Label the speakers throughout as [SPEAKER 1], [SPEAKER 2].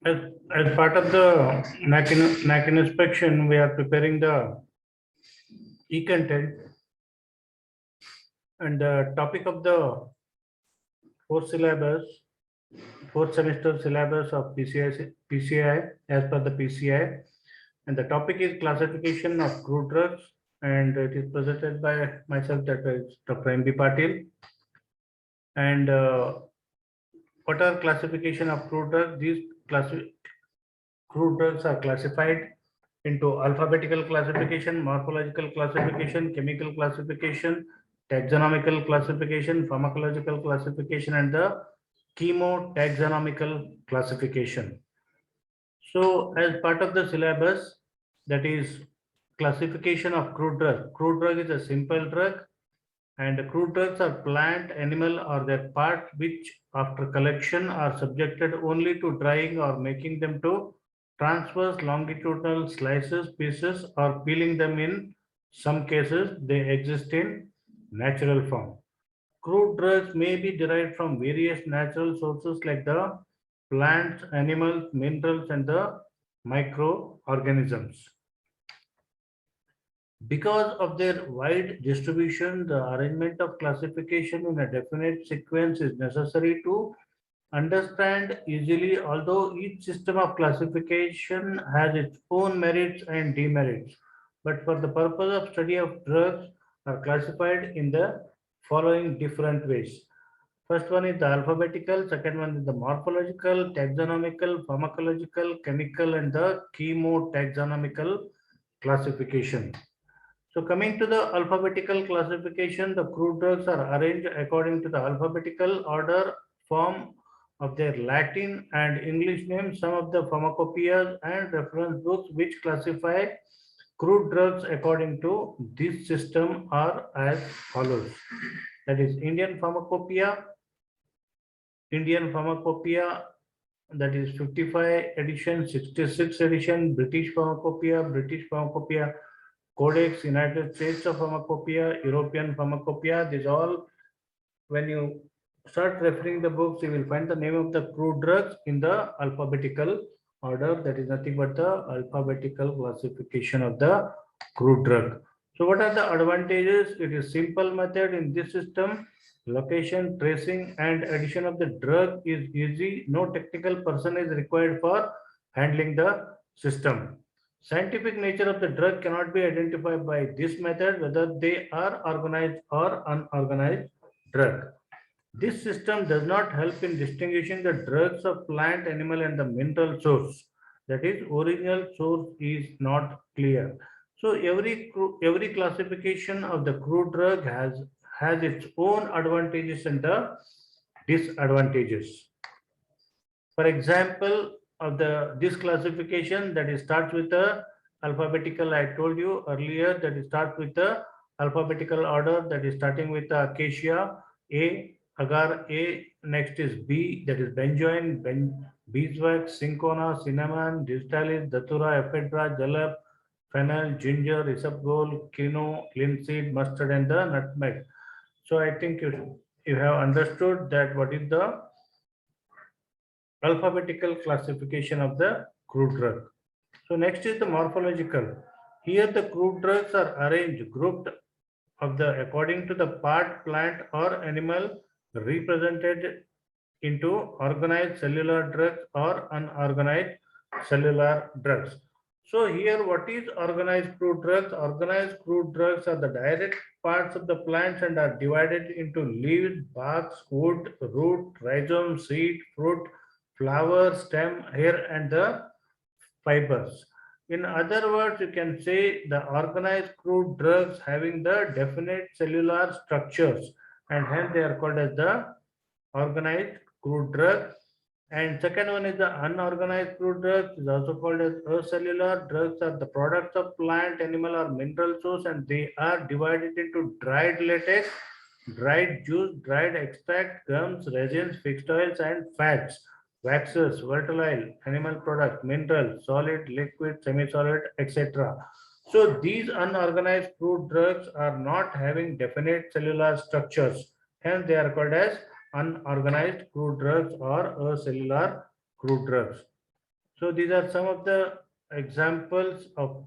[SPEAKER 1] As, as part of the NAC inspection, we are preparing the e-content, and the topic of the fourth syllabus, fourth semester syllabus of PCI as per the PCI, and the topic is classification of crude drugs, and it is presented by myself, that is Dr. M.B. Patil. And what are classification of crude drugs? These crude drugs are classified into alphabetical classification, morphological classification, chemical classification, taxonomical classification, pharmacological classification, and the chemotaxonomical classification. So, as part of the syllabus, that is classification of crude drug. Crude drug is a simple drug, and crude drugs are plant, animal, or their part which, after collection, are subjected only to drying or making them to transverse longitudinal slices, pieces, or peeling them. In some cases, they exist in natural form. Crude drugs may be derived from various natural sources like the plants, animals, minerals, and the microorganisms. Because of their wide distribution, the arrangement of classification in a definite sequence is necessary to understand easily, although each system of classification has its own merits and demerits. But for the purpose of study of drugs are classified in the following different ways. First one is the alphabetical, second one is the morphological, taxonomical, pharmacological, chemical, and the chemotaxonomical classification. So coming to the alphabetical classification, the crude drugs are arranged according to the alphabetical order form of their Latin and English names. Some of the pharmacopoeias and reference books which classify crude drugs according to this system are as follows. That is Indian Pharmacopoeia, that is 55 edition, 66 edition, British Pharmacopoeia, Codex, United States of Pharmacopoeia, European Pharmacopoeia. These all, when you start referring the books, you will find the name of the crude drugs in the alphabetical order. That is nothing but the alphabetical classification of the crude drug. So what are the advantages? It is simple method in this system. Location, tracing, and addition of the drug is easy. No technical person is required for handling the system. Scientific nature of the drug cannot be identified by this method, whether they are organized or unorganized drug. This system does not help in distinguishing the drugs of plant, animal, and the mineral source. That is, original source is not clear. So every classification of the crude drug has its own advantages and the disadvantages. For example, of the this classification, that is starts with the alphabetical. I told you earlier that it starts with the alphabetical order, that is starting with the acacia A, agar A. Next is B, that is benzoin, beeswax, cinchona, cinnamon, digitalis, datura, ephedra, jalap, fennel, ginger, isabgol, quinoa, linseed, mustard, and the nutmeg. So I think you have understood that what is the alphabetical classification of the crude drug. So next is the morphological. Here the crude drugs are arranged, grouped of the according to the part, plant or animal, represented into organized cellular drugs or unorganized cellular drugs. So here what is organized crude drugs? Organized crude drugs are the direct parts of the plants and are divided into leaves, barks, wood, root, rhizome, seed, fruit, flower, stem, hair, and the fibers. In other words, you can say the organized crude drugs having the definite cellular structures, and hence they are called as the organized crude drug. And second one is the unorganized crude drugs, is also called as acellular drugs, are the products of plant, animal, or mineral source, and they are divided into dried latex, dried juice, dried extract, gums, resins, fixed oils, and fats, waxes, volatile, animal product, mineral, solid, liquid, semi-solid, etc. So these unorganized crude drugs are not having definite cellular structures. Hence they are called as unorganized crude drugs or acellular crude drugs. So these are some of the examples of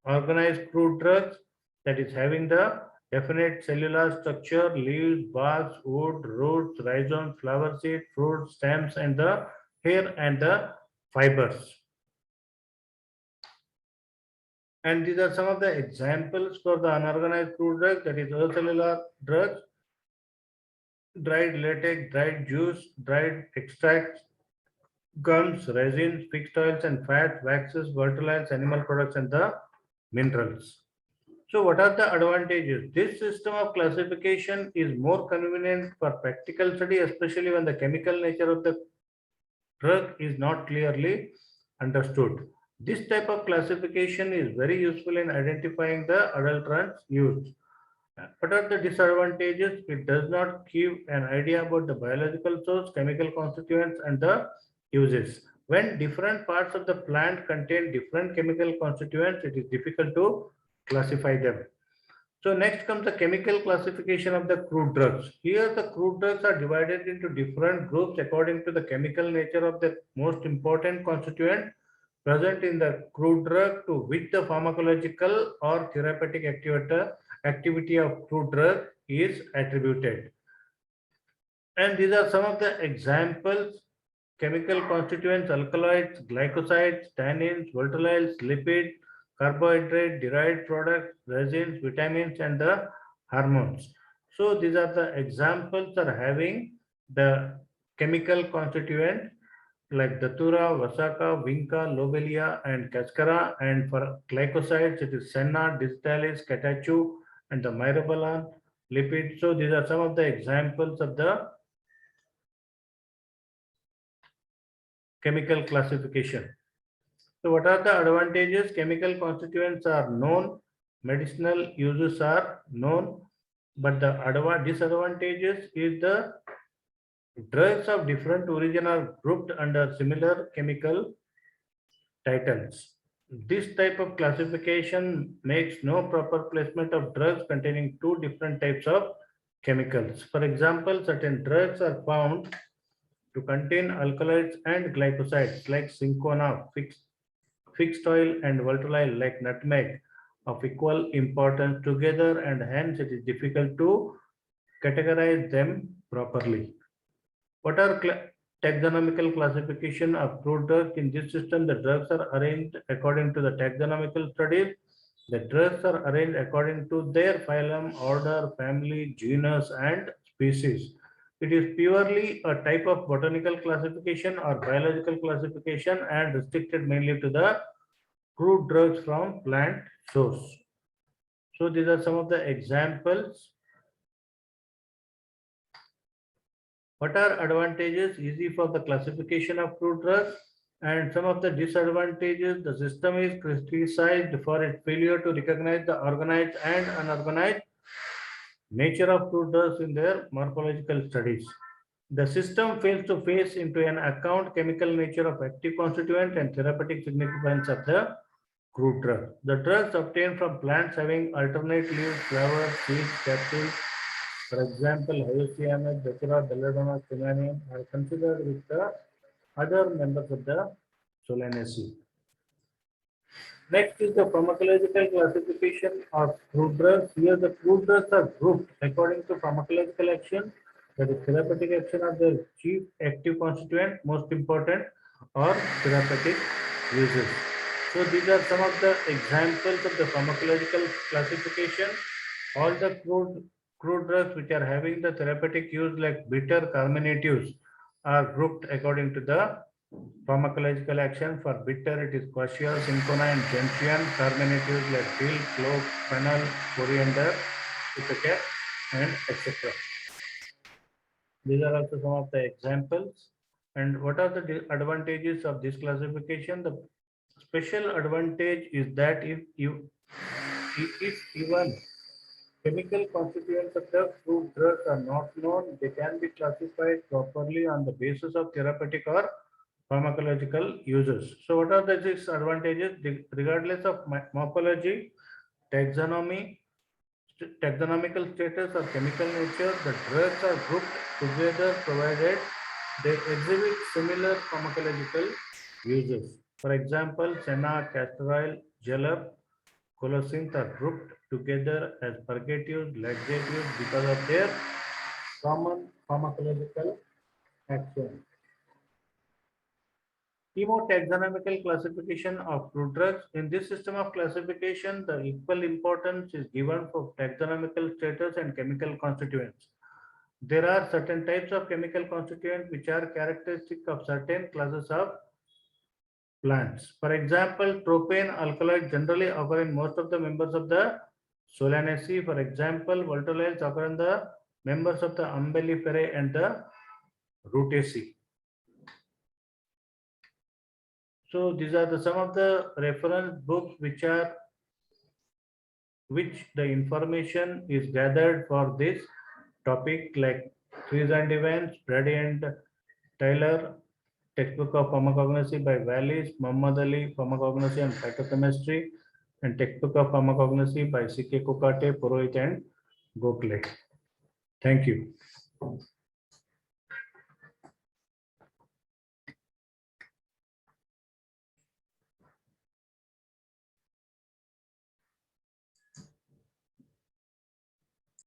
[SPEAKER 1] organized crude drugs, that is having the definite cellular structure, leaves, barks, wood, roots, rhizomes, flower seed, fruit, stems, and the hair and the fibers. And these are some of the examples for the unorganized crude drugs, that is acellular drugs, dried latex, dried juice, dried extracts, gums, resins, fixed oils and fats, waxes, volatile oils, animal products, and the minerals. So what are the advantages? This system of classification is more convenient for practical study, especially when the chemical nature of the drug is not clearly understood. This type of classification is very useful in identifying the adulterants used. What are the disadvantages? It does not give an idea about the biological source, chemical constituents, and the uses. When different parts of the plant contain different chemical constituents, it is difficult to classify them. So next comes the chemical classification of the crude drugs. Here the crude drugs are divided into different groups according to the chemical nature of the most important constituent present in the crude drug, to which the pharmacological or therapeutic activity of crude drug is attributed. And these are some of the examples: chemical constituents, alkaloids, glycosides, tannins, volatiles, lipids, carbohydrate, derived products, resins, vitamins, and the hormones. So these are the examples are having the chemical constituent like Datura, Vasaka, Vinca, Lobelia, and Cascara. And for glycosides, it is Senna, Digitalis, Catachu, and the Myrobalan lipid. So these are some of the examples of the chemical classification. So what are the advantages? Chemical constituents are known, medicinal uses are known, but the disadvantages is the drugs of different origin are grouped under similar chemical titles. This type of classification makes no proper placement of drugs containing two different types of chemicals. For example, certain drugs are found to contain alkaloids and glycosides like cinchona, fixed oil, and volatile like nutmeg of equal importance together, and hence it is difficult to categorize them properly. What are taxonomical classification of crude drugs? In this system, the drugs are arranged according to the taxonomical studies. The drugs are arranged according to their phylum, order, family, genus, and species. It is purely a type of botanical classification or biological classification and restricted mainly to the crude drugs from plant source. So these are some of the examples. What are advantages? Easy for the classification of crude drugs. And some of the disadvantages: the system is criticized for its failure to recognize the organized and unorganized nature of crude drugs in their morphological studies. The system fails to face into an account chemical nature of active constituent and therapeutic significance of the crude drug. The drugs obtained from plants having alternate leaves, flowers, seeds, capsules, for example, hyoscyamus, Datura, Belladonna, Cimanium, are considered with the other members of the Solanaceae. Next is the pharmacological classification of crude drugs. Here the crude drugs are grouped according to pharmacological action, that is therapeutic action of the chief active constituent, most important, or therapeutic uses. So these are some of the examples of the pharmacological classification. All the crude drugs which are having the therapeutic use like bitter carminatives are grouped according to the pharmacological action. For bitter, it is quassia, cinchona, and gentian. Carminatives like dill, clove, fennel, coriander, ipecac, and etc. These are also some of the examples. And what are the advantages of this classification? The special advantage is that if even chemical constituents of the crude drugs are not known, they can be classified properly on the basis of therapeutic or pharmacological uses. So what are the disadvantages? Regardless of morphology, taxonomy, taxonomical status, or chemical nature, the drugs are grouped together provided they exhibit similar pharmacological uses. For example, senna, castor oil, jalap, colocynth are grouped together as purgatives, laxatives because of their common pharmacological action. Chemotaxonomical classification of fruit drugs. In this system of classification, the equal importance is given for taxonomical status and chemical constituents. There are certain types of chemical constituents which are characteristic of certain classes of plants. For example, propane alkaloids generally occur in most of the members of the Solanaceae. For example, volatiles occur in the members of the Umbelliferae and the Rutaceae. So these are some of the reference books which the information is gathered for this topic, like Trees and Events, Brady and Taylor, Textbook of Pharmacognosy by Wallis, Muhammad Ali, Pharmacognosy and Phytochemistry, and Textbook of Pharmacognosy by C.K. Kokate, Purohit and Gokhale. Thank you.